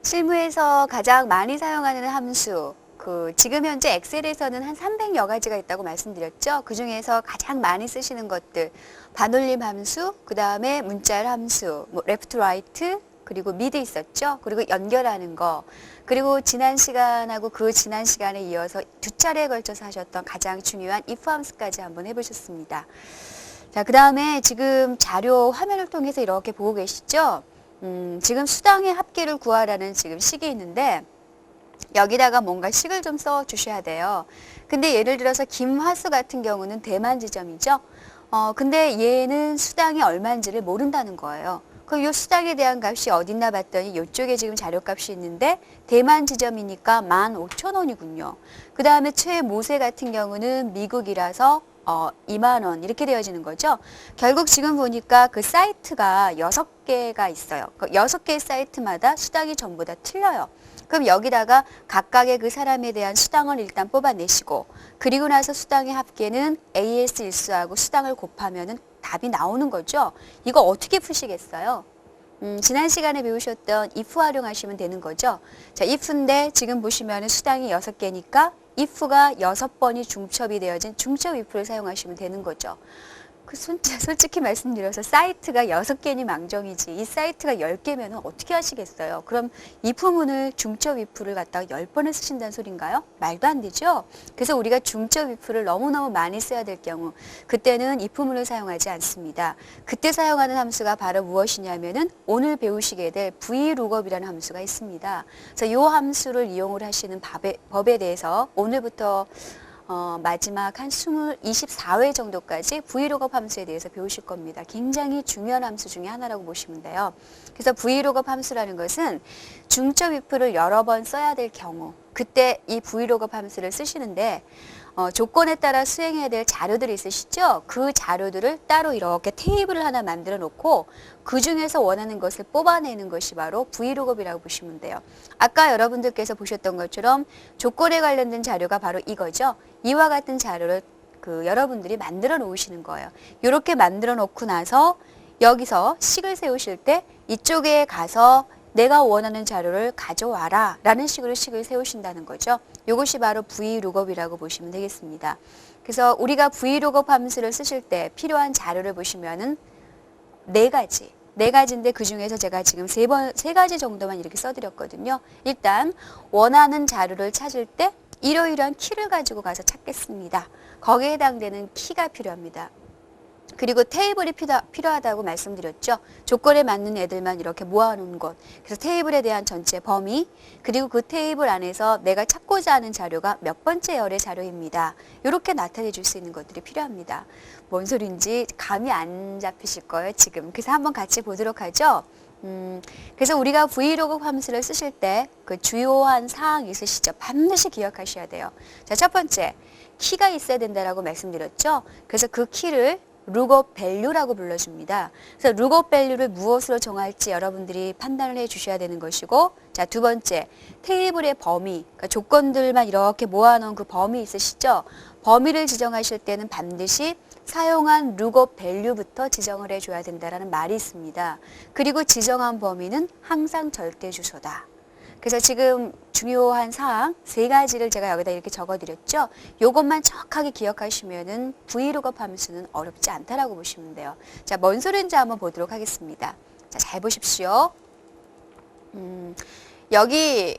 실무에서 가장 많이 사용하는 함수, 지금 현재 엑셀에서는 한 300여 가지가 있다고 말씀드렸죠. 그 중에서 가장 많이 쓰시는 것들, 반올림 함수, 그 다음에 문자열 함수, 레프트, 라이트, 그리고 미드 있었죠. 그리고 연결하는 거, 그리고 지난 시간하고 그 지난 시간에 이어서 두 차례에 걸쳐서 하셨던 가장 중요한 if 함수까지 한번 해보셨습니다. 자, 그 다음에 지금 자료 화면을 통해서 이렇게 보고 계시죠? 지금 수당의 합계를 구하라는 지금 식이 있는데 여기다가 뭔가 식을 좀 써 주셔야 돼요. 근데 예를 들어서 김화수 같은 경우는 대만 지점이죠. 근데 얘는 수당이 얼마인지를 모른다는 거예요. 그럼 이 수당에 대한 값이 어딨나 봤더니 이쪽에 지금 자료값이 있는데 대만 지점이니까 15,000원이군요. 그 다음에 최모세 같은 경우는 미국이라서 2만 원 이렇게 되어지는 거죠. 결국 지금 보니까 그 사이트가 6개가 있어요. 그 6개의 사이트마다 수당이 전부 다 틀려요. 그럼 여기다가 각각의 그 사람에 대한 수당을 일단 뽑아내시고 그리고 나서 수당의 합계는 AS 일수하고 수당을 곱하면은 답이 나오는 거죠. 이거 어떻게 푸시겠어요? 지난 시간에 배우셨던 if 활용하시면 되는 거죠. 자, if인데 지금 보시면은 수당이 6개니까 if가 6번이 중첩이 되어진 중첩 if를 사용하시면 되는 거죠. 솔직히 말씀드려서 사이트가 6개니 망정이지 이 사이트가 10개면 어떻게 하시겠어요? 그럼 if문을 중첩 if를 갖다가 10번을 쓰신다는 소린가요? 말도 안 되죠? 그래서 우리가 중첩 if를 너무너무 많이 써야 될 경우 그때는 if문을 사용하지 않습니다. 그때 사용하는 함수가 바로 무엇이냐면은 오늘 배우시게 될 vlookup이라는 함수가 있습니다. 그래서 이 함수를 이용을 하시는 법에 대해서 오늘부터 마지막 한 24회 정도까지 vlookup 함수에 대해서 배우실 겁니다. 굉장히 중요한 함수 중에 하나라고 보시면 돼요. 그래서 vlookup 함수라는 것은 중첩 if를 여러 번 써야 될 경우 그때 이 vlookup 함수를 쓰시는데 조건에 따라 수행해야 될 자료들이 있으시죠? 그 자료들을 따로 이렇게 테이블을 하나 만들어 놓고 그 중에서 원하는 것을 뽑아내는 것이 바로 vlookup이라고 보시면 돼요. 아까 여러분들께서 보셨던 것처럼 조건에 관련된 자료가 바로 이거죠. 이와 같은 자료를 여러분들이 만들어 놓으시는 거예요. 이렇게 만들어 놓고 나서 여기서 식을 세우실 때 이쪽에 가서 내가 원하는 자료를 가져와라 라는 식으로 식을 세우신다는 거죠. 이것이 바로 vlookup이라고 보시면 되겠습니다. 그래서 우리가 vlookup 함수를 쓰실 때 필요한 자료를 보시면은 네 가지인데 그 중에서 제가 지금 세 가지 정도만 이렇게 써드렸거든요. 일단 원하는 자료를 찾을 때 이러이러한 키를 가지고 가서 찾겠습니다. 거기에 해당되는 키가 필요합니다. 그리고 테이블이 필요하다고 말씀드렸죠. 조건에 맞는 애들만 이렇게 모아놓은 것. 그래서 테이블에 대한 전체 범위, 그리고 그 테이블 안에서 내가 찾고자 하는 자료가 몇 번째 열의 자료입니다. 이렇게 나타내 줄 수 있는 것들이 필요합니다. 뭔 소린지 감이 안 잡히실 거예요, 지금. 그래서 한번 같이 보도록 하죠. 그래서 우리가 vlookup 함수를 쓰실 때 그 주요한 사항이 있으시죠. 반드시 기억하셔야 돼요. 자, 첫 번째, 키가 있어야 된다라고 말씀드렸죠. 그래서 그 키를 lookup value라고 불러줍니다. 그래서 lookup value를 무엇으로 정할지 여러분들이 판단을 해 주셔야 되는 것이고, 자, 두 번째, 테이블의 범위, 그러니까 조건들만 이렇게 모아놓은 그 범위 있으시죠? 범위를 지정하실 때는 반드시 사용한 lookup value부터 지정을 해줘야 된다는 말이 있습니다. 그리고 지정한 범위는 항상 절대 주소다. 그래서 지금 중요한 사항 세 가지를 제가 여기다 이렇게 적어드렸죠. 요것만 정확하게 기억하시면은 vlookup 함수는 어렵지 않다라고 보시면 돼요. 자, 뭔 소리인지 한번 보도록 하겠습니다. 자, 잘 보십시오. 여기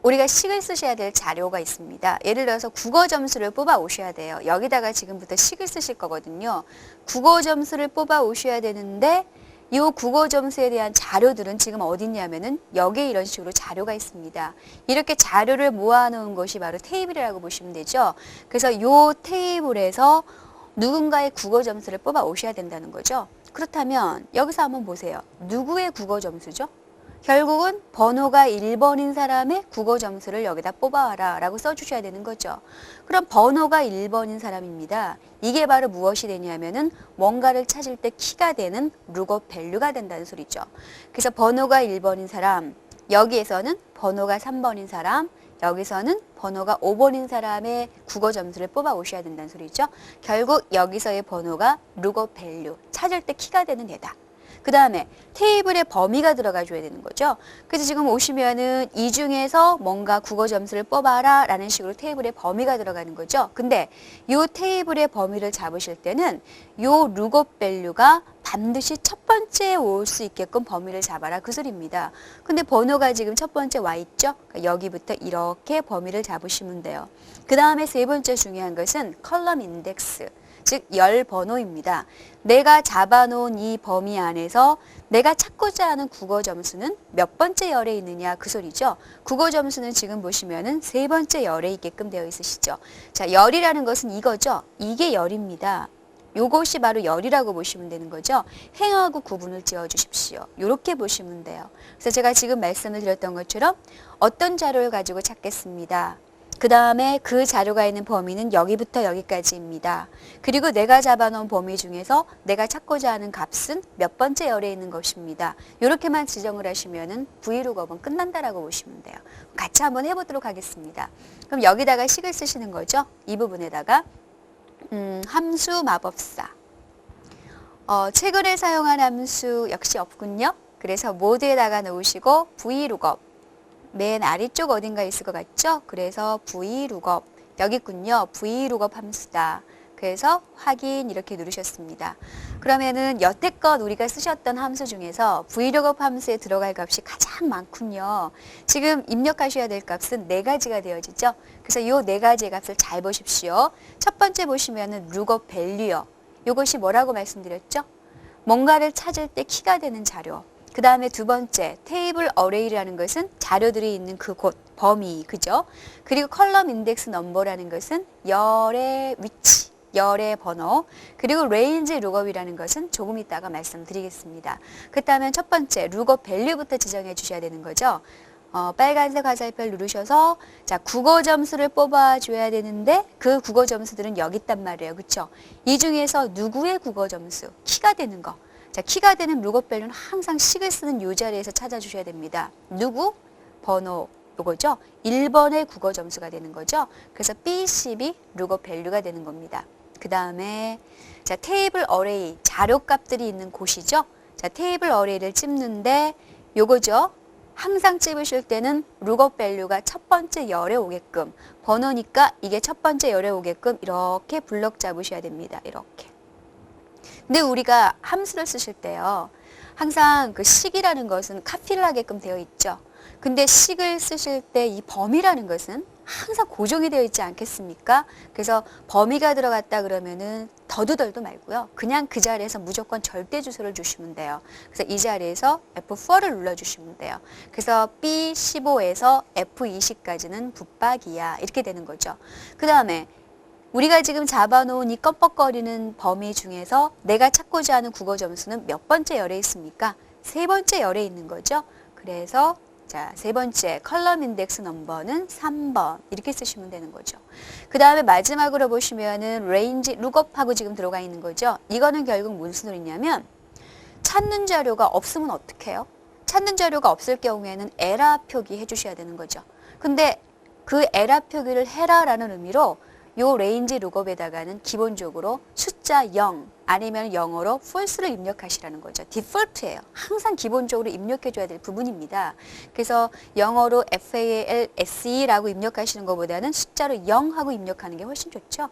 우리가 식을 쓰셔야 될 자료가 있습니다. 예를 들어서 국어 점수를 뽑아 오셔야 돼요. 여기다가 지금부터 식을 쓰실 거거든요. 국어 점수를 뽑아 오셔야 되는데 이 국어 점수에 대한 자료들은 지금 어디 있냐면은 여기에 이런 식으로 자료가 있습니다. 이렇게 자료를 모아놓은 것이 바로 테이블이라고 보시면 되죠. 그래서 이 테이블에서 누군가의 국어 점수를 뽑아 오셔야 된다는 거죠. 그렇다면 여기서 한번 보세요. 누구의 국어 점수죠? 결국은 번호가 1번인 사람의 국어 점수를 여기다 뽑아와라 라고 써주셔야 되는 거죠. 그럼 번호가 1번인 사람입니다. 이게 바로 무엇이 되냐면은 뭔가를 찾을 때 키가 되는 lookup value가 된다는 소리죠. 그래서 번호가 1번인 사람, 여기에서는 번호가 3번인 사람, 여기서는 번호가 5번인 사람의 국어 점수를 뽑아 오셔야 된다는 소리죠. 결국 여기서의 번호가 lookup value, 찾을 때 키가 되는 애다. 그 다음에 테이블에 범위가 들어가 줘야 되는 거죠. 그래서 지금 오시면은 이 중에서 뭔가 국어 점수를 뽑아라 라는 식으로 테이블에 범위가 들어가는 거죠. 근데 요 테이블의 범위를 잡으실 때는 요 룩업 밸류가 반드시 첫 번째에 올 수 있게끔 범위를 잡아라 그 소리입니다. 근데 번호가 지금 첫 번째 와 있죠. 그러니까 여기부터 이렇게 범위를 잡으시면 돼요. 그 다음에 세 번째 중요한 것은 컬럼 인덱스, 즉 열 번호입니다. 내가 잡아놓은 이 범위 안에서 내가 찾고자 하는 국어 점수는 몇 번째 열에 있느냐 그 소리죠. 국어 점수는 지금 보시면은 세 번째 열에 있게끔 되어 있으시죠. 자, 열이라는 것은 이거죠. 이게 열입니다. 요것이 바로 열이라고 보시면 되는 거죠. 행하고 구분을 지어 주십시오. 이렇게 보시면 돼요. 그래서 제가 지금 말씀을 드렸던 것처럼 어떤 자료를 가지고 찾겠습니다. 그 다음에 그 자료가 있는 범위는 여기부터 여기까지입니다. 그리고 내가 잡아놓은 범위 중에서 내가 찾고자 하는 값은 몇 번째 열에 있는 것입니다. 이렇게만 지정을 하시면은 브이룩업은 끝난다라고 보시면 돼요. 같이 한번 해보도록 하겠습니다. 그럼 여기다가 식을 쓰시는 거죠. 이 부분에다가 함수 마법사. 최근에 사용한 함수 역시 없군요. 그래서 모드에다가 놓으시고 vlookup. 맨 아래쪽 어딘가 있을 것 같죠? 그래서 vlookup. 여기 있군요. vlookup 함수다. 그래서 확인 이렇게 누르셨습니다. 그러면은 여태껏 우리가 쓰셨던 함수 중에서 vlookup 함수에 들어갈 값이 가장 많군요. 지금 입력하셔야 될 값은 4가지가 되어지죠. 그래서 이 4가지의 값을 잘 보십시오. 첫 번째 보시면은 lookup value요. 이것이 뭐라고 말씀드렸죠? 뭔가를 찾을 때 키가 되는 자료. 그 다음에 두 번째 테이블 어레이라는 것은 자료들이 있는 그곳 범위 그죠? 그리고 컬럼 인덱스 넘버라는 것은 열의 위치, 열의 번호, 그리고 레인지 룩업이라는 것은 조금 이따가 말씀드리겠습니다. 그렇다면 첫 번째 룩업 밸류부터 지정해 주셔야 되는 거죠. 빨간색 화살표 누르셔서 자 국어 점수를 뽑아줘야 되는데 그 국어 점수들은 여기 있단 말이에요. 그렇죠? 이 중에서 누구의 국어 점수, 키가 되는 거. 자, 키가 되는 룩업 밸류는 항상 식을 쓰는 이 자리에서 찾아주셔야 됩니다. 누구? 번호. 요거죠. 1번의 국어 점수가 되는 거죠. 그래서 B12 룩업 밸류가 되는 겁니다. 그 다음에 자 테이블 어레이 자료값들이 있는 곳이죠. 자 테이블 어레이를 찝는데 요거죠. 항상 찝으실 때는 룩업 밸류가 첫 번째 열에 오게끔 번호니까 이게 첫 번째 열에 오게끔 이렇게 블럭 잡으셔야 됩니다. 이렇게. 근데 우리가 함수를 쓰실 때요. 항상 그 식이라는 것은 카피를 하게끔 되어 있죠. 근데 식을 쓰실 때 이 범위라는 것은 항상 고정이 되어 있지 않겠습니까? 그래서 범위가 들어갔다 그러면은 더도덜도 말고요. 그냥 그 자리에서 무조건 절대 주소를 주시면 돼요. 그래서 이 자리에서 F4를 눌러주시면 돼요. 그래서 B15에서 F20까지는 붙박이야. 이렇게 되는 거죠. 그 다음에 우리가 지금 잡아놓은 이 껌뻑거리는 범위 중에서 내가 찾고자 하는 국어 점수는 몇 번째 열에 있습니까? 세 번째 열에 있는 거죠. 그래서 자, 세 번째 컬럼 인덱스 넘버는 3번 이렇게 쓰시면 되는 거죠. 그 다음에 마지막으로 보시면은 레인지 룩업하고 지금 들어가 있는 거죠. 이거는 결국 무슨 소리냐면 찾는 자료가 없으면 어떻게 해요? 찾는 자료가 없을 경우에는 에라 표기 해주셔야 되는 거죠. 근데 그 에라 표기를 해라라는 의미로 요 레인지 룩업에다가는 기본적으로 숫자 0 아니면 영어로 false를 입력하시라는 거죠. 디폴트예요. 항상 기본적으로 입력해줘야 될 부분입니다. 그래서 영어로 FALSE라고 입력하시는 것보다는 숫자로 0 하고 입력하는 게 훨씬 좋죠.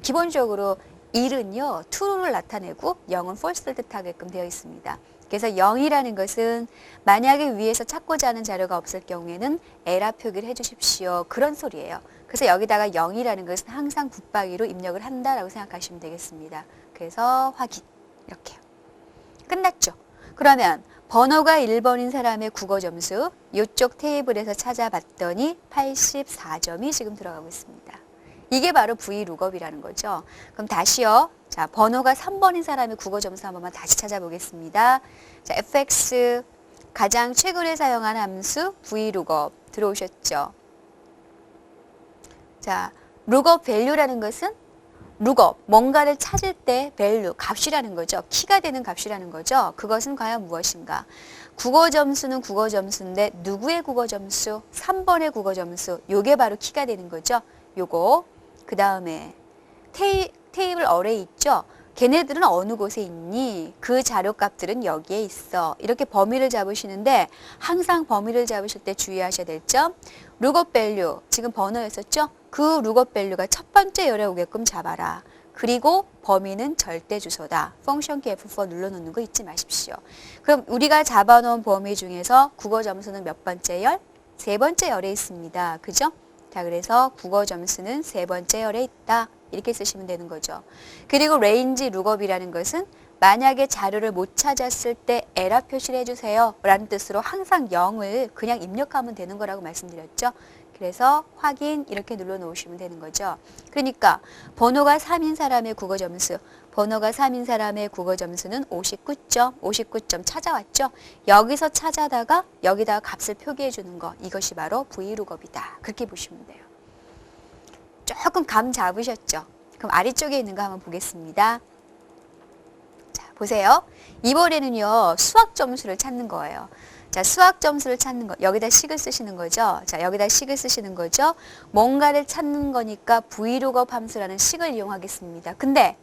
기본적으로 1은요, true를 나타내고 0은 false를 뜻하게끔 되어 있습니다. 그래서 0이라는 것은 만약에 위에서 찾고자 하는 자료가 없을 경우에는 에라 표기를 해주십시오. 그런 소리예요. 그래서 여기다가 0이라는 것은 항상 붙박이로 입력을 한다라고 생각하시면 되겠습니다. 그래서 확인. 이렇게요. 끝났죠? 그러면 번호가 1번인 사람의 국어 점수 이쪽 테이블에서 찾아봤더니 84점이 지금 들어가고 있습니다. 이게 바로 vlookup이라는 거죠. 그럼 다시요. 자, 번호가 3번인 사람의 국어 점수 한 번만 다시 찾아보겠습니다. 자, fx 가장 최근에 사용한 함수 vlookup 들어오셨죠? 자, lookup value라는 것은 lookup, 뭔가를 찾을 때 value, 값이라는 거죠. 키가 되는 값이라는 거죠. 그것은 과연 무엇인가? 국어 점수는 국어 점수인데 누구의 국어 점수? 3번의 국어 점수. 요게 바로 키가 되는 거죠. 요거. 그 다음에 테이블 어레이 있죠? 걔네들은 어느 곳에 있니? 그 자료값들은 여기에 있어. 이렇게 범위를 잡으시는데 항상 범위를 잡으실 때 주의하셔야 될 점, 룩업 밸류, 지금 번호였었죠? 그 룩업 밸류가 첫 번째 열에 오게끔 잡아라. 그리고 범위는 절대 주소다. 펑션 키 F4 눌러놓는 거 잊지 마십시오. 그럼 우리가 잡아놓은 범위 중에서 국어 점수는 몇 번째 열? 세 번째 열에 있습니다. 그죠? 자, 그래서 국어 점수는 세 번째 열에 있다. 이렇게 쓰시면 되는 거죠. 그리고 레인지 룩업이라는 것은 만약에 자료를 못 찾았을 때 에러 표시를 해주세요 라는 뜻으로 항상 0을 그냥 입력하면 되는 거라고 말씀드렸죠. 그래서 확인 이렇게 눌러 놓으시면 되는 거죠. 그러니까 번호가 3인 사람의 국어 점수, 번호가 3인 사람의 국어 점수는 59점, 59점 찾아왔죠. 여기서 찾아다가 여기다가 값을 표기해 주는 거, 이것이 바로 V룩업이다. 그렇게 보시면 돼요. 조금 감 잡으셨죠? 그럼 아래쪽에 있는 거 한번 보겠습니다. 자, 보세요. 이번에는요, 수학 점수를 찾는 거예요. 자, 수학 점수를 찾는 거. 여기다 식을 쓰시는 거죠. 자, 여기다 식을 쓰시는 거죠. 뭔가를 찾는 거니까 V룩업 함수라는 식을 이용하겠습니다. 근데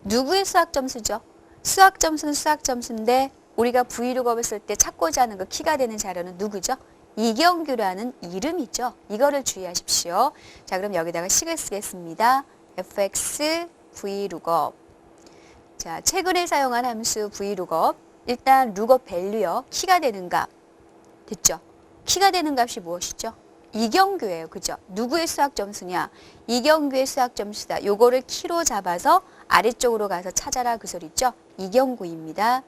누구의 수학 점수죠? 수학 점수는 수학 점수인데 우리가 V룩업을 쓸 때 찾고자 하는 그 키가 되는 자료는 누구죠? 이경규라는 이름이죠. 이거를 주의하십시오. 자, 그럼 여기다가 식을 쓰겠습니다. fx V룩업. 자, 최근에 사용한 함수 V룩업. 일단 룩업 밸류요. 키가 되는 값. 됐죠? 키가 되는 값이 무엇이죠? 이경규예요. 그죠? 누구의 수학 점수냐? 이경규의 수학 점수다. 요거를 키로 잡아서 아래쪽으로 가서 찾아라 그 소리죠? 이경구입니다.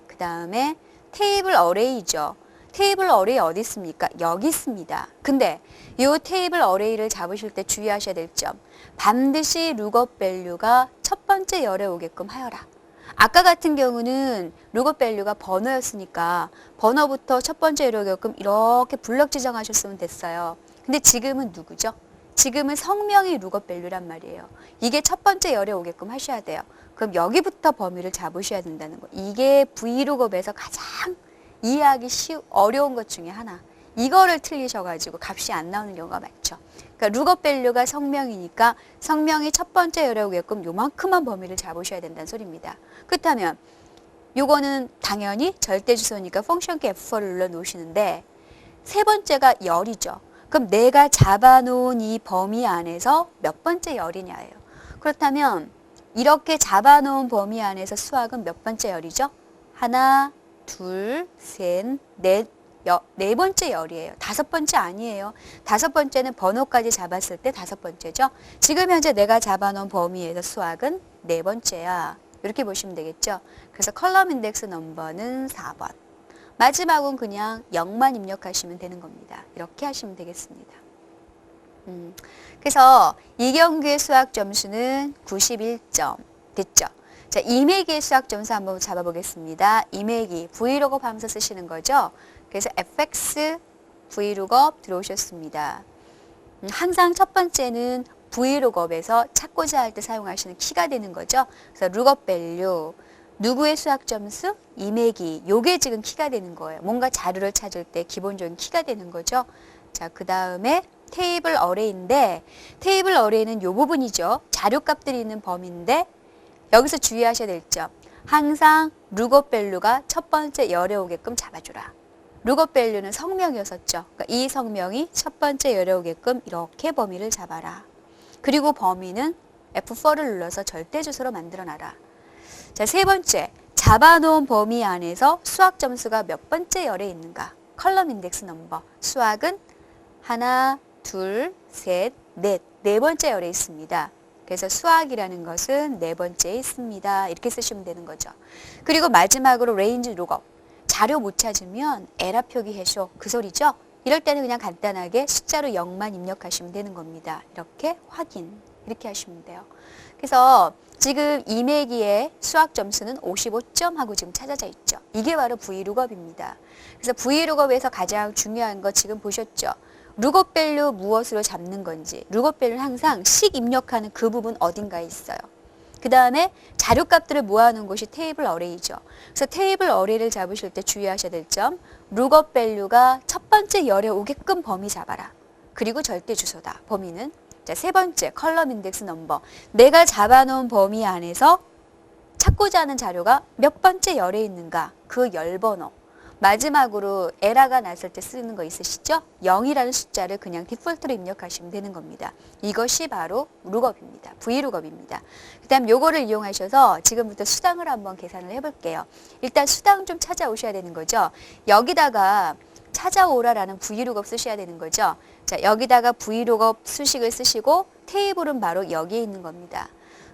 그 다음에 테이블 어레이죠. 테이블 어레이 어디 있습니까? 여기 있습니다. 근데 이 테이블 어레이를 잡으실 때 주의하셔야 될 점, 반드시 룩업 밸류가 첫 번째 열에 오게끔 하여라. 아까 같은 경우는 룩업 밸류가 번호였으니까 번호부터 첫 번째 열에 오게끔 이렇게 블럭 지정하셨으면 됐어요. 근데 지금은 누구죠? 지금은 성명이 룩업 밸류란 말이에요. 이게 첫 번째 열에 오게끔 하셔야 돼요. 그럼 여기부터 범위를 잡으셔야 된다는 거. 이게 V룩업에서 가장 이해하기 어려운 것 중에 하나. 이거를 틀리셔가지고 값이 안 나오는 경우가 많죠. 그러니까 룩업 밸류가 성명이니까 성명이 첫 번째 열에 오게끔 요만큼만 범위를 잡으셔야 된다는 소리입니다. 그렇다면 요거는 당연히 절대 주소니까 펑션 키 F4를 눌러 놓으시는데 세 번째가 열이죠. 그럼 내가 잡아놓은 이 범위 안에서 몇 번째 열이냐예요. 그렇다면 이렇게 잡아놓은 범위 안에서 수학은 몇 번째 열이죠? 하나, 둘, 셋, 넷, 네 번째 열이에요. 다섯 번째 아니에요. 다섯 번째는 번호까지 잡았을 때 다섯 번째죠. 지금 현재 내가 잡아놓은 범위에서 수학은 네 번째야. 이렇게 보시면 되겠죠. 그래서 컬럼 인덱스 넘버는 4번. 마지막은 그냥 0만 입력하시면 되는 겁니다. 이렇게 하시면 되겠습니다. 그래서 이경규의 수학 점수는 91점. 됐죠? 자, 이매기의 수학 점수 한번 잡아보겠습니다. 이매기, V룩업 함수 쓰시는 거죠? 그래서 fx V룩업 들어오셨습니다. 항상 첫 번째는 V룩업에서 찾고자 할 때 사용하시는 키가 되는 거죠. 그래서 룩업 밸류, 누구의 수학 점수? 이매기, 요게 지금 키가 되는 거예요. 뭔가 자료를 찾을 때 기본적인 키가 되는 거죠. 자, 그 다음에 테이블 어레이인데 테이블 어레이는 요 부분이죠. 자료값들이 있는 범위인데 여기서 주의하셔야 될 점, 항상 룩업 밸류가 첫 번째 열에 오게끔 잡아주라. 룩업 밸류는 성명이었었죠. 그러니까 이 성명이 첫 번째 열에 오게끔 이렇게 범위를 잡아라. 그리고 범위는 F4를 눌러서 절대 주소로 만들어놔라. 자, 세 번째, 잡아놓은 범위 안에서 수학 점수가 몇 번째 열에 있는가? 컬럼 인덱스 넘버. 수학은 하나, 둘, 셋, 넷. 네 번째 열에 있습니다. 그래서 수학이라는 것은 네 번째에 있습니다. 이렇게 쓰시면 되는 거죠. 그리고 마지막으로 레인지 룩업. 자료 못 찾으면 에러 표기해줘. 그 소리죠? 이럴 때는 그냥 간단하게 숫자로 0만 입력하시면 되는 겁니다. 이렇게 확인. 이렇게 하시면 돼요. 그래서 지금 이매기의 수학 점수는 55점 하고 지금 찾아져 있죠. 이게 바로 V룩업입니다. 그래서 V룩업에서 가장 중요한 거 지금 보셨죠? 룩업 밸류 무엇으로 잡는 건지. 룩업 밸류는 항상 식 입력하는 그 부분 어딘가에 있어요. 그 다음에 자료값들을 모아놓은 곳이 테이블 어레이죠. 그래서 테이블 어레이를 잡으실 때 주의하셔야 될 점, 룩업 밸류가 첫 번째 열에 오게끔 범위 잡아라. 그리고 절대 주소다. 범위는 자, 세 번째 컬럼 인덱스 넘버. 내가 잡아놓은 범위 안에서 찾고자 하는 자료가 몇 번째 열에 있는가? 그 열 번호. 마지막으로 에러가 났을 때 쓰는 거 있으시죠? 0이라는 숫자를 그냥 디폴트로 입력하시면 되는 겁니다. 이것이 바로 룩업입니다. V룩업입니다. 그 다음 요거를 이용하셔서 지금부터 수당을 한번 계산을 해볼게요. 일단 수당 좀 찾아오셔야 되는 거죠. 여기다가 찾아오라라는 V룩업 쓰셔야 되는 거죠. 자, 여기다가 V룩업 수식을 쓰시고 테이블은 바로 여기에 있는 겁니다.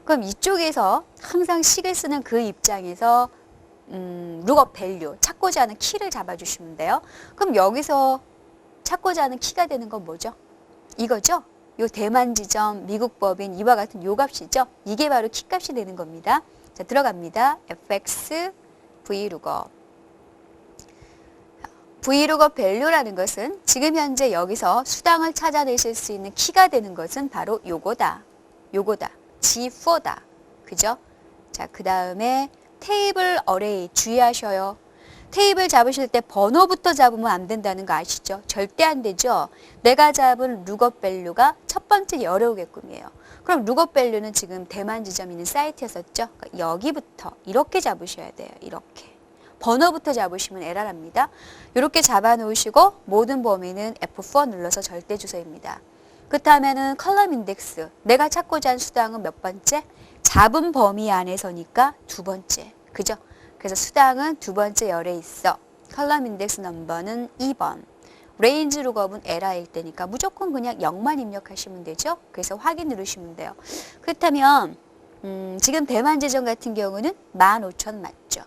그럼 이쪽에서 항상 식을 쓰는 그 입장에서 룩업 밸류, 찾고자 하는 키를 잡아주시면 돼요. 그럼 여기서 찾고자 하는 키가 되는 건 뭐죠? 이거죠? 요 대만 지점, 미국 법인 이와 같은 요 값이죠? 이게 바로 키 값이 되는 겁니다. 자, 들어갑니다. fx v룩업. v룩업 밸류라는 것은 지금 현재 여기서 수당을 찾아내실 수 있는 키가 되는 것은 바로 요거다. 요거다. G4다. 그죠? 자, 그 다음에 테이블 어레이 주의하셔요. 테이블 잡으실 때 번호부터 잡으면 안 된다는 거 아시죠? 절대 안 되죠? 내가 잡은 룩업 밸류가 첫 번째 열에 오게끔이에요. 그럼 룩업 밸류는 지금 대만 지점 있는 사이트였었죠? 그러니까 여기부터 이렇게 잡으셔야 돼요. 이렇게. 번호부터 잡으시면 에러랍니다. 이렇게 잡아놓으시고 모든 범위는 F4 눌러서 절대 주소입니다. 그렇다면은 컬럼 인덱스. 내가 찾고자 한 수당은 몇 번째? 잡은 범위 안에서니까 두 번째. 그죠? 그래서 수당은 두 번째 열에 있어. 컬럼 인덱스 넘버는 2번. 레인지 룩업은 에러일 때니까 무조건 그냥 0만 입력하시면 되죠. 그래서 확인 누르시면 돼요. 그렇다면 지금 대만 지점 같은 경우는 15,000 맞죠?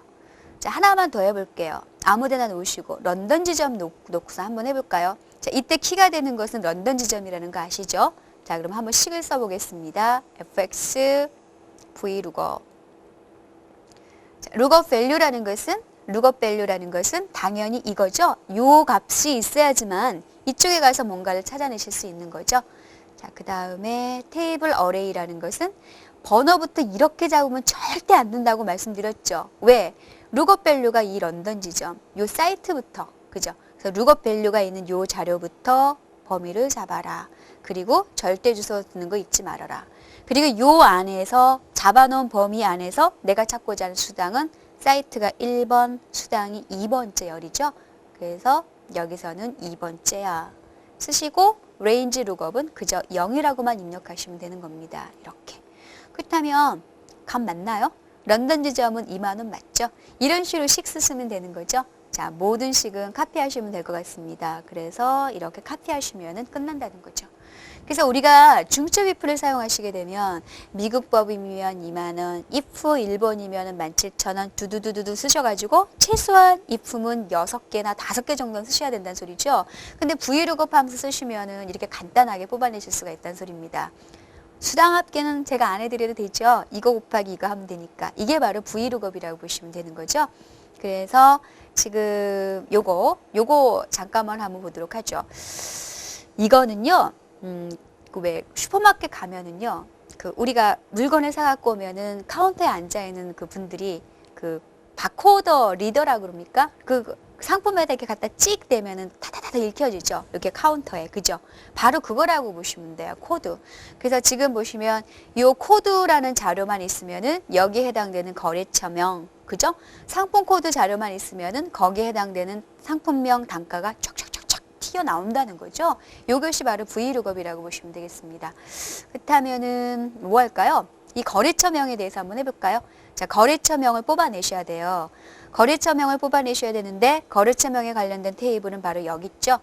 자, 하나만 더 해볼게요. 아무데나 놓으시고 런던 지점 놓고서 한번 해볼까요? 자, 이때 키가 되는 것은 런던 지점이라는 거 아시죠? 자, 그럼 한번 식을 써보겠습니다. fx v룩업. 자, 룩업 밸류라는 것은 당연히 이거죠. 요 값이 있어야지만 이쪽에 가서 뭔가를 찾아내실 수 있는 거죠. 자, 그 다음에 테이블 어레이라는 것은 번호부터 이렇게 잡으면 절대 안 된다고 말씀드렸죠. 왜? 룩업 밸류가 이 런던 지점, 요 사이트부터, 그죠? 그래서 룩업 밸류가 있는 요 자료부터 범위를 잡아라. 그리고 절대 주소 쓰는 거 잊지 말아라. 그리고 요 안에서 잡아놓은 범위 안에서 내가 찾고자 하는 수당은 사이트가 1번, 수당이 2번째 열이죠. 그래서 여기서는 2번째야. 쓰시고 레인지 룩업은 그저 0이라고만 입력하시면 되는 겁니다. 이렇게. 그렇다면 값 맞나요? 런던 지점은 2만 원 맞죠? 이런 식으로 식 쓰시면 되는 거죠. 자, 모든 식은 카피하시면 될 것 같습니다. 그래서 이렇게 카피하시면 끝난다는 거죠. 그래서 우리가 중점 if를 사용하시게 되면 미국 법이면 2만 원, if 일본이면 17,000원 두두두두두 쓰셔가지고 최소한 if문 6개나 5개 정도는 쓰셔야 된다는 소리죠. 근데 vlookup 함수 쓰시면은 이렇게 간단하게 뽑아내실 수가 있다는 소리입니다. 수당 합계는 제가 안 해드려도 되죠. 이거 곱하기 이거 하면 되니까. 이게 바로 vlookup이라고 보시면 되는 거죠. 그래서 지금 요거 잠깐만 한번 보도록 하죠. 이거는요, 그 왜 슈퍼마켓 가면은요, 그 우리가 물건을 사갖고 오면은 카운터에 앉아있는 그 분들이 그 바코더 리더라고 그럽니까? 그 상품에다 이렇게 갖다 찍 대면은 타다다다 읽혀지죠. 이렇게 카운터에. 그죠? 바로 그거라고 보시면 돼요. 코드. 그래서 지금 보시면 이 코드라는 자료만 있으면은 여기에 해당되는 거래처명. 그죠? 상품 코드 자료만 있으면은 거기에 해당되는 상품명 단가가 촥촥촥촥 튀어나온다는 거죠. 이것이 바로 vlookup이라고 보시면 되겠습니다. 그렇다면은 뭐 할까요? 이 거래처명에 대해서 한번 해볼까요? 자, 거래처명을 뽑아내셔야 돼요. 거래처명을 뽑아내셔야 되는데 거래처명에 관련된 테이블은 바로 여기 있죠.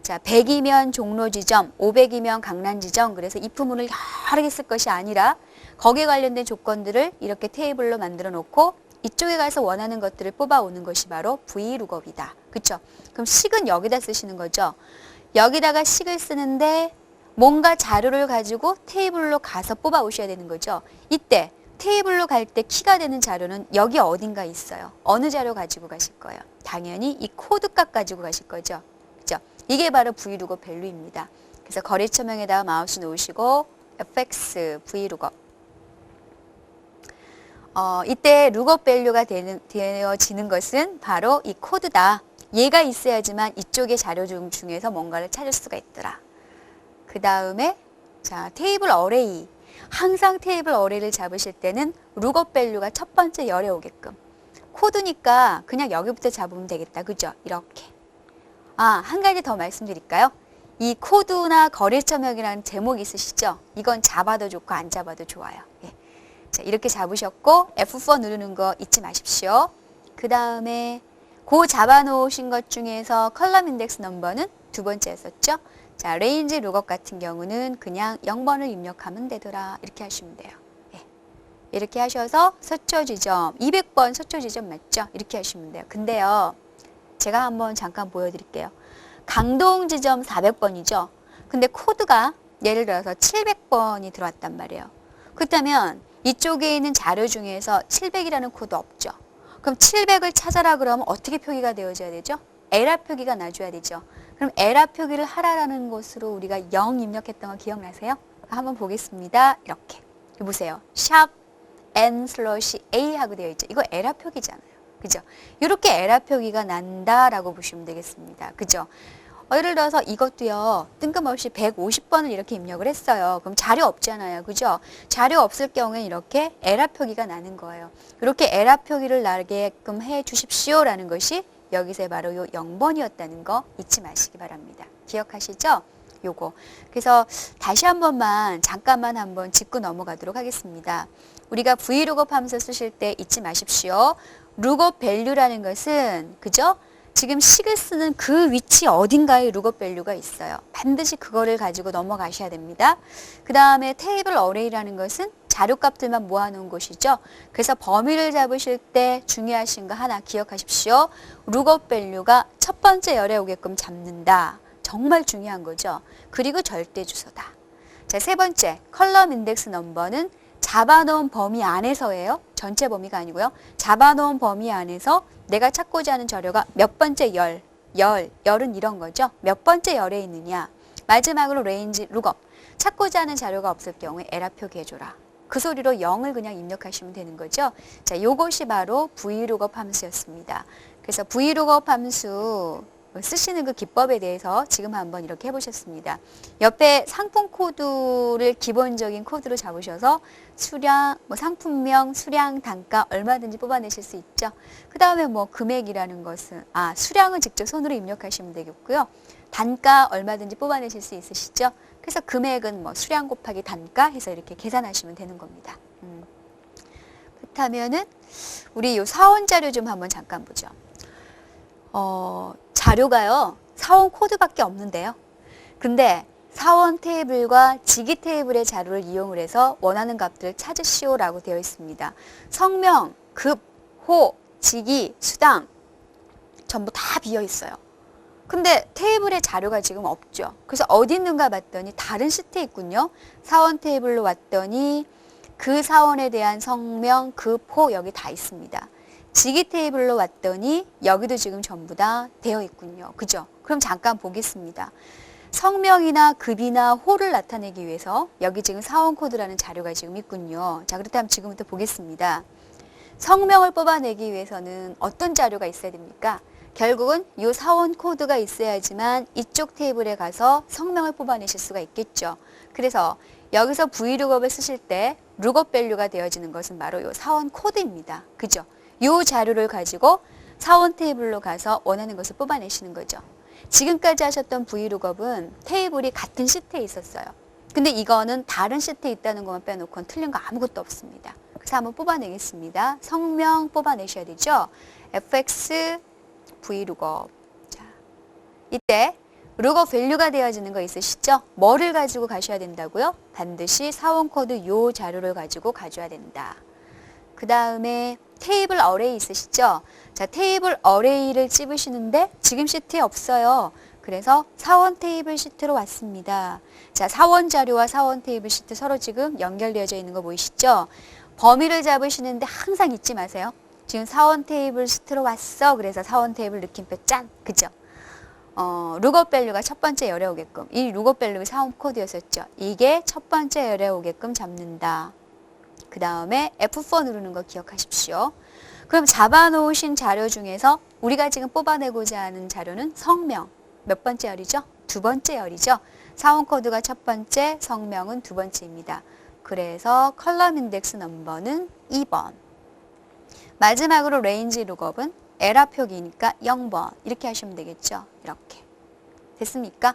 자, 100이면 종로지점, 500이면 강남지점. 그래서 if문을 여러 개 쓸 것이 아니라 거기에 관련된 조건들을 이렇게 테이블로 만들어 놓고 이쪽에 가서 원하는 것들을 뽑아오는 것이 바로 vlookup이다. 그렇죠? 그럼 식은 여기다 쓰시는 거죠. 여기다가 식을 쓰는데 뭔가 자료를 가지고 테이블로 가서 뽑아오셔야 되는 거죠. 이때 테이블로 갈 때 키가 되는 자료는 여기 어딘가 있어요. 어느 자료 가지고 가실 거예요? 당연히 이 코드 값 가지고 가실 거죠. 그죠? 이게 바로 vlookup 밸류입니다. 그래서 거래처명에다가 마우스 놓으시고 fx vlookup. 이때 룩업 밸류가 되어지는 것은 바로 이 코드다. 얘가 있어야지만 이쪽의 자료 중에서 뭔가를 찾을 수가 있더라. 그 다음에 자, 테이블 어레이. 항상 테이블 어레이를 잡으실 때는 룩업 밸류가 첫 번째 열에 오게끔. 코드니까 그냥 여기부터 잡으면 되겠다. 그죠? 이렇게. 한 가지 더 말씀드릴까요? 이 코드나 거래처명이라는 제목이 있으시죠? 이건 잡아도 좋고 안 잡아도 좋아요. 예. 자, 이렇게 잡으셨고 F4 누르는 거 잊지 마십시오. 그 다음에 그 잡아놓으신 것 중에서 컬럼 인덱스 넘버는 두 번째였었죠? 자, 레인지 룩업 같은 경우는 그냥 0번을 입력하면 되더라. 이렇게 하시면 돼요. 예. 이렇게 하셔서 서초 지점, 200번 서초 지점 맞죠? 이렇게 하시면 돼요. 근데요, 제가 한번 잠깐 보여드릴게요. 강동 지점 400번이죠? 근데 코드가 예를 들어서 700번이 들어왔단 말이에요. 그렇다면 이쪽에 있는 자료 중에서 700이라는 코드 없죠? 그럼 700을 찾아라 그러면 어떻게 표기가 되어져야 되죠? 에라 표기가 나줘야 되죠. 그럼 에라 표기를 하라라는 것으로 우리가 0 입력했던 거 기억나세요? 한번 보겠습니다. 이렇게. 보세요. 샵 n/a 하고 되어 있죠. 이거 에라 표기잖아요. 그죠? 이렇게 에라 표기가 난다라고 보시면 되겠습니다. 그죠? 예를 들어서 이것도요. 뜬금없이 150번을 이렇게 입력을 했어요. 그럼 자료 없잖아요. 그죠? 자료 없을 경우에 이렇게 에라 표기가 나는 거예요. 이렇게 에라 표기를 나게끔 해 주십시오라는 것이 여기서 바로 요 0번이었다는 거 잊지 마시기 바랍니다. 기억하시죠? 요거. 그래서 다시 한 번만 잠깐만 한번 짚고 넘어가도록 하겠습니다. 우리가 vlookup 함수 쓰실 때 잊지 마십시오. 룩업 밸류라는 것은 그죠? 지금 식을 쓰는 그 위치 어딘가에 룩업 밸류가 있어요. 반드시 그거를 가지고 넘어가셔야 됩니다. 그 다음에 테이블 어레이라는 것은 자료값들만 모아놓은 곳이죠. 그래서 범위를 잡으실 때 중요하신 거 하나 기억하십시오. 룩업 밸류가 첫 번째 열에 오게끔 잡는다. 정말 중요한 거죠. 그리고 절대 주소다. 자, 세 번째 컬럼 인덱스 넘버는 잡아놓은 범위 안에서예요. 전체 범위가 아니고요. 잡아놓은 범위 안에서 내가 찾고자 하는 자료가 몇 번째 열은 이런 거죠. 몇 번째 열에 있느냐. 마지막으로 레인지 룩업. 찾고자 하는 자료가 없을 경우에 에라 표기해줘라. 그 소리로 0을 그냥 입력하시면 되는 거죠. 자, 요것이 바로 vlookup 함수였습니다. 그래서 vlookup 함수 쓰시는 그 기법에 대해서 지금 한번 이렇게 해보셨습니다. 옆에 상품 코드를 기본적인 코드로 잡으셔서 수량, 상품명, 수량, 단가 얼마든지 뽑아내실 수 있죠. 그 다음에 금액이라는 것은 수량은 직접 손으로 입력하시면 되겠고요. 단가 얼마든지 뽑아내실 수 있으시죠. 그래서 금액은 수량 곱하기 단가 해서 이렇게 계산하시면 되는 겁니다. 그렇다면은 우리 요 사원 자료 좀 한번 잠깐 보죠. 자료가요, 사원 코드밖에 없는데요. 근데 사원 테이블과 직위 테이블의 자료를 이용을 해서 원하는 값들을 찾으시오라고 되어 있습니다. 성명, 급, 호, 직위, 수당 전부 다 비어 있어요. 근데 테이블에 자료가 지금 없죠. 그래서 어디 있는가 봤더니 다른 시트에 있군요. 사원 테이블로 왔더니 그 사원에 대한 성명, 급, 호 여기 다 있습니다. 직위 테이블로 왔더니 여기도 지금 전부 다 되어 있군요. 그죠? 그럼 잠깐 보겠습니다. 성명이나 급이나 호를 나타내기 위해서 여기 지금 사원 코드라는 자료가 지금 있군요. 자, 그렇다면 지금부터 보겠습니다. 성명을 뽑아내기 위해서는 어떤 자료가 있어야 됩니까? 결국은 이 사원 코드가 있어야지만 이쪽 테이블에 가서 성명을 뽑아내실 수가 있겠죠. 그래서 여기서 vlookup을 쓰실 때 룩업 밸류가 되어지는 것은 바로 이 사원 코드입니다. 그죠? 이 자료를 가지고 사원 테이블로 가서 원하는 것을 뽑아내시는 거죠. 지금까지 하셨던 vlookup은 테이블이 같은 시트에 있었어요. 근데 이거는 다른 시트에 있다는 것만 빼놓고는 틀린 거 아무것도 없습니다. 그래서 한번 뽑아내겠습니다. 성명 뽑아내셔야 되죠. fx vlookup. 자, 이때 룩업 밸류가 되어지는 거 있으시죠? 뭐를 가지고 가셔야 된다고요? 반드시 사원 코드 요 자료를 가지고 가져야 된다. 그 다음에 테이블 어레이 있으시죠? 자, 테이블 어레이를 찝으시는데 지금 시트에 없어요. 그래서 사원 테이블 시트로 왔습니다. 자, 사원 자료와 사원 테이블 시트 서로 지금 연결되어져 있는 거 보이시죠? 범위를 잡으시는데 항상 잊지 마세요. 지금 사원 테이블 시트로 왔어. 그래서 사원 테이블 느낌표 짠. 그죠? 룩업 밸류가 첫 번째 열에 오게끔. 이 룩업 밸류가 사원 코드였었죠. 이게 첫 번째 열에 오게끔 잡는다. 그 다음에 F4 누르는 거 기억하십시오. 그럼 잡아놓으신 자료 중에서 우리가 지금 뽑아내고자 하는 자료는 성명. 몇 번째 열이죠? 두 번째 열이죠. 사원 코드가 첫 번째, 성명은 두 번째입니다. 그래서 컬럼 인덱스 넘버는 2번. 마지막으로 레인지 룩업은 에라 표기니까 0번. 이렇게 하시면 되겠죠. 이렇게. 됐습니까?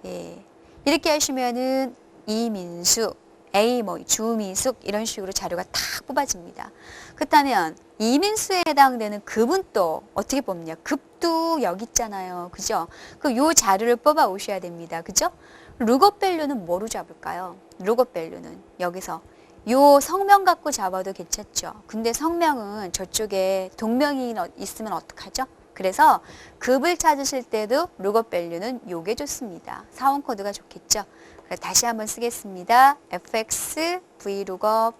예. 이렇게 하시면은 이민수, A 주미숙 이런 식으로 자료가 탁 뽑아집니다. 그렇다면 이민수에 해당되는 급은 또 어떻게 뽑냐? 급도 여기 있잖아요. 그죠? 요 자료를 뽑아 오셔야 됩니다. 그죠? 룩업 밸류는 뭐로 잡을까요? 룩업 밸류는 여기서 요 성명 갖고 잡아도 괜찮죠. 근데 성명은 저쪽에 동명이인 있으면 어떡하죠? 그래서 급을 찾으실 때도 룩업 밸류는 요게 좋습니다. 사원 코드가 좋겠죠. 다시 한번 쓰겠습니다. fx vlookup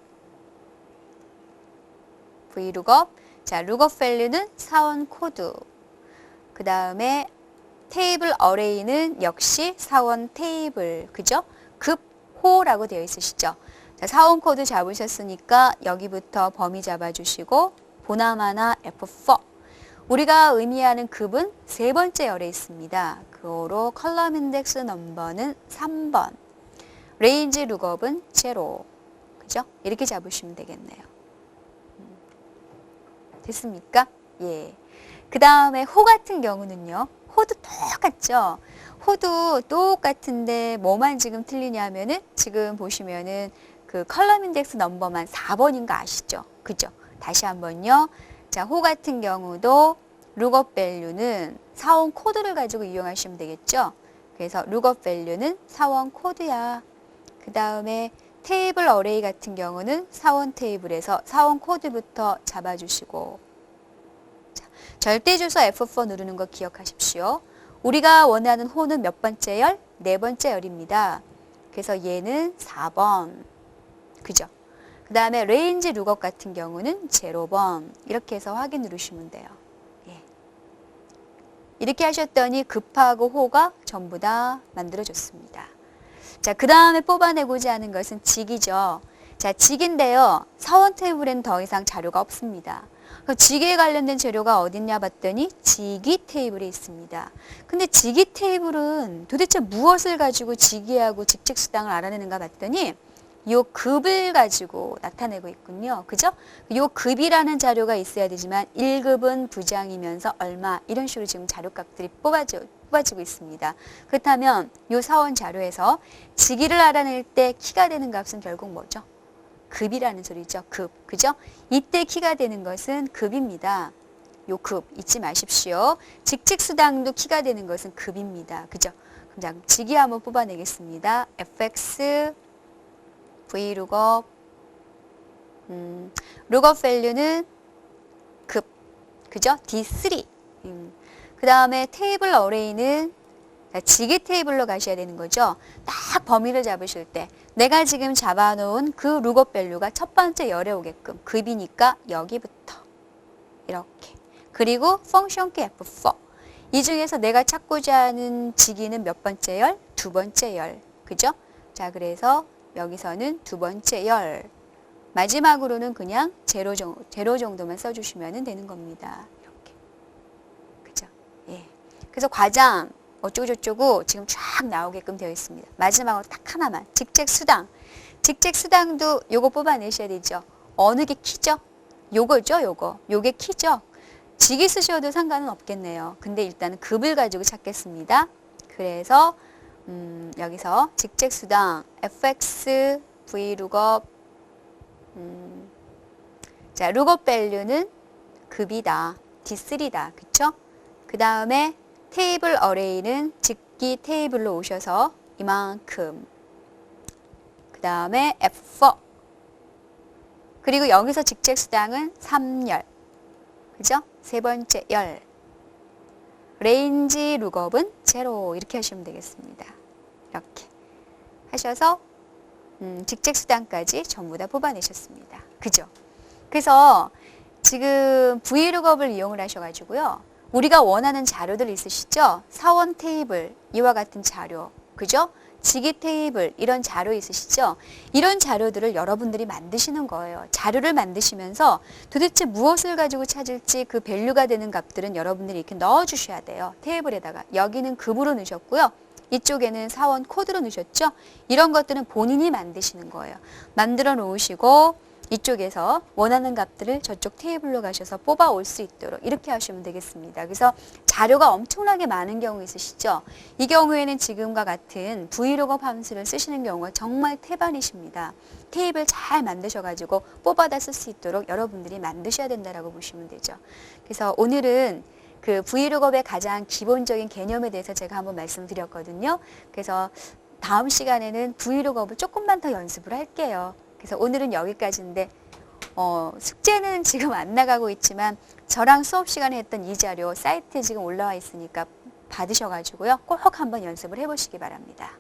자, 룩업 밸류는 사원 코드. 그 다음에 테이블 어레이는 역시 사원 테이블. 그죠? 급호라고 되어 있으시죠? 자, 사원 코드 잡으셨으니까 여기부터 범위 잡아주시고 보나마나 F4. 우리가 의미하는 급은 세 번째 열에 있습니다. 그거로 컬럼 인덱스 넘버는 3번. 레인지 룩업은 제로. 그죠? 이렇게 잡으시면 되겠네요. 됐습니까? 예. 그 다음에 호 같은 경우는요. 호도 똑같죠? 호도 똑같은데 뭐만 지금 틀리냐면은 지금 보시면은 그 컬럼 인덱스 넘버만 4번인 거 아시죠? 그죠? 다시 한번요. 자, 호 같은 경우도 룩업 밸류는 사원 코드를 가지고 이용하시면 되겠죠? 그래서 룩업 밸류는 사원 코드야. 그 다음에 테이블 어레이 같은 경우는 사원 테이블에서 사원 코드부터 잡아주시고. 자, 절대 주소 F4 누르는 거 기억하십시오. 우리가 원하는 호는 몇 번째 열? 네 번째 열입니다. 그래서 얘는 4번. 그죠? 그 다음에 레인지 룩업 같은 경우는 0번. 이렇게 해서 확인 누르시면 돼요. 예. 이렇게 하셨더니 급하고 호가 전부 다 만들어졌습니다. 자, 그 다음에 뽑아내고자 하는 것은 직이죠. 자, 직인데요. 사원 테이블에는 더 이상 자료가 없습니다. 직에 관련된 재료가 어딨냐 봤더니 직이 테이블에 있습니다. 근데 직이 테이블은 도대체 무엇을 가지고 직위하고 직책수당을 알아내는가 봤더니 요 급을 가지고 나타내고 있군요. 그죠? 요 급이라는 자료가 있어야 되지만 1급은 부장이면서 얼마 이런 식으로 지금 자료값들이 뽑아지고 있습니다. 그렇다면 요 사원 자료에서 직위를 알아낼 때 키가 되는 값은 결국 뭐죠? 급이라는 소리죠. 급. 그죠? 이때 키가 되는 것은 급입니다. 요 급 잊지 마십시오. 직책수당도 키가 되는 것은 급입니다. 그죠? 그럼 직위 한번 뽑아내겠습니다. fx vlookup 룩업 밸류는 급. 그죠? D3. 그 다음에 테이블 어레이는 직위 테이블로 가셔야 되는 거죠. 딱 범위를 잡으실 때 내가 지금 잡아놓은 그 룩업 밸류가 첫 번째 열에 오게끔 급이니까 여기부터 이렇게. 그리고 펑션 키 F4. 이 중에서 내가 찾고자 하는 직위는 몇 번째 열? 두 번째 열. 그죠? 자, 그래서 여기서는 두 번째 열. 마지막으로는 그냥 제로 정도만 써주시면 되는 겁니다. 이렇게. 그죠? 예. 그래서 과장 어쩌고저쩌고 지금 쫙 나오게끔 되어 있습니다. 마지막으로 딱 하나만. 직책수당. 직책수당도 요거 뽑아내셔야 되죠. 어느 게 키죠? 요거죠, 요거. 요게 키죠? 직위 쓰셔도 상관은 없겠네요. 근데 일단은 급을 가지고 찾겠습니다. 그래서 여기서 직책수당 fx vlookup 자, 룩업 밸류는 급이다. D3다. 그쵸? 그 다음에 테이블 어레이는 직기 테이블로 오셔서 이만큼. 그 다음에 F4. 그리고 여기서 직책수당은 3열. 그죠? 세 번째 열. 레인지 룩업은 제로. 이렇게 하시면 되겠습니다. 이렇게 하셔서 직책수당까지 전부 다 뽑아내셨습니다. 그죠? 그래서 지금 vlookup을 이용을 하셔가지고요. 우리가 원하는 자료들 있으시죠? 사원 테이블, 이와 같은 자료. 그죠? 직위 테이블, 이런 자료 있으시죠? 이런 자료들을 여러분들이 만드시는 거예요. 자료를 만드시면서 도대체 무엇을 가지고 찾을지 그 밸류가 되는 값들은 여러분들이 이렇게 넣어주셔야 돼요. 테이블에다가. 여기는 급으로 넣으셨고요. 이쪽에는 사원 코드로 넣으셨죠? 이런 것들은 본인이 만드시는 거예요. 만들어 놓으시고 이쪽에서 원하는 값들을 저쪽 테이블로 가셔서 뽑아 올 수 있도록 이렇게 하시면 되겠습니다. 그래서 자료가 엄청나게 많은 경우 있으시죠? 이 경우에는 지금과 같은 브이로그 함수를 쓰시는 경우가 정말 태반이십니다. 테이블 잘 만드셔가지고 뽑아다 쓸 수 있도록 여러분들이 만드셔야 된다라고 보시면 되죠. 그래서 오늘은 그 브이로그의 가장 기본적인 개념에 대해서 제가 한번 말씀드렸거든요. 그래서 다음 시간에는 브이로그를 조금만 더 연습을 할게요. 그래서 오늘은 여기까지인데 숙제는 지금 안 나가고 있지만 저랑 수업 시간에 했던 이 자료 사이트에 지금 올라와 있으니까 받으셔가지고요. 꼭 한번 연습을 해보시기 바랍니다.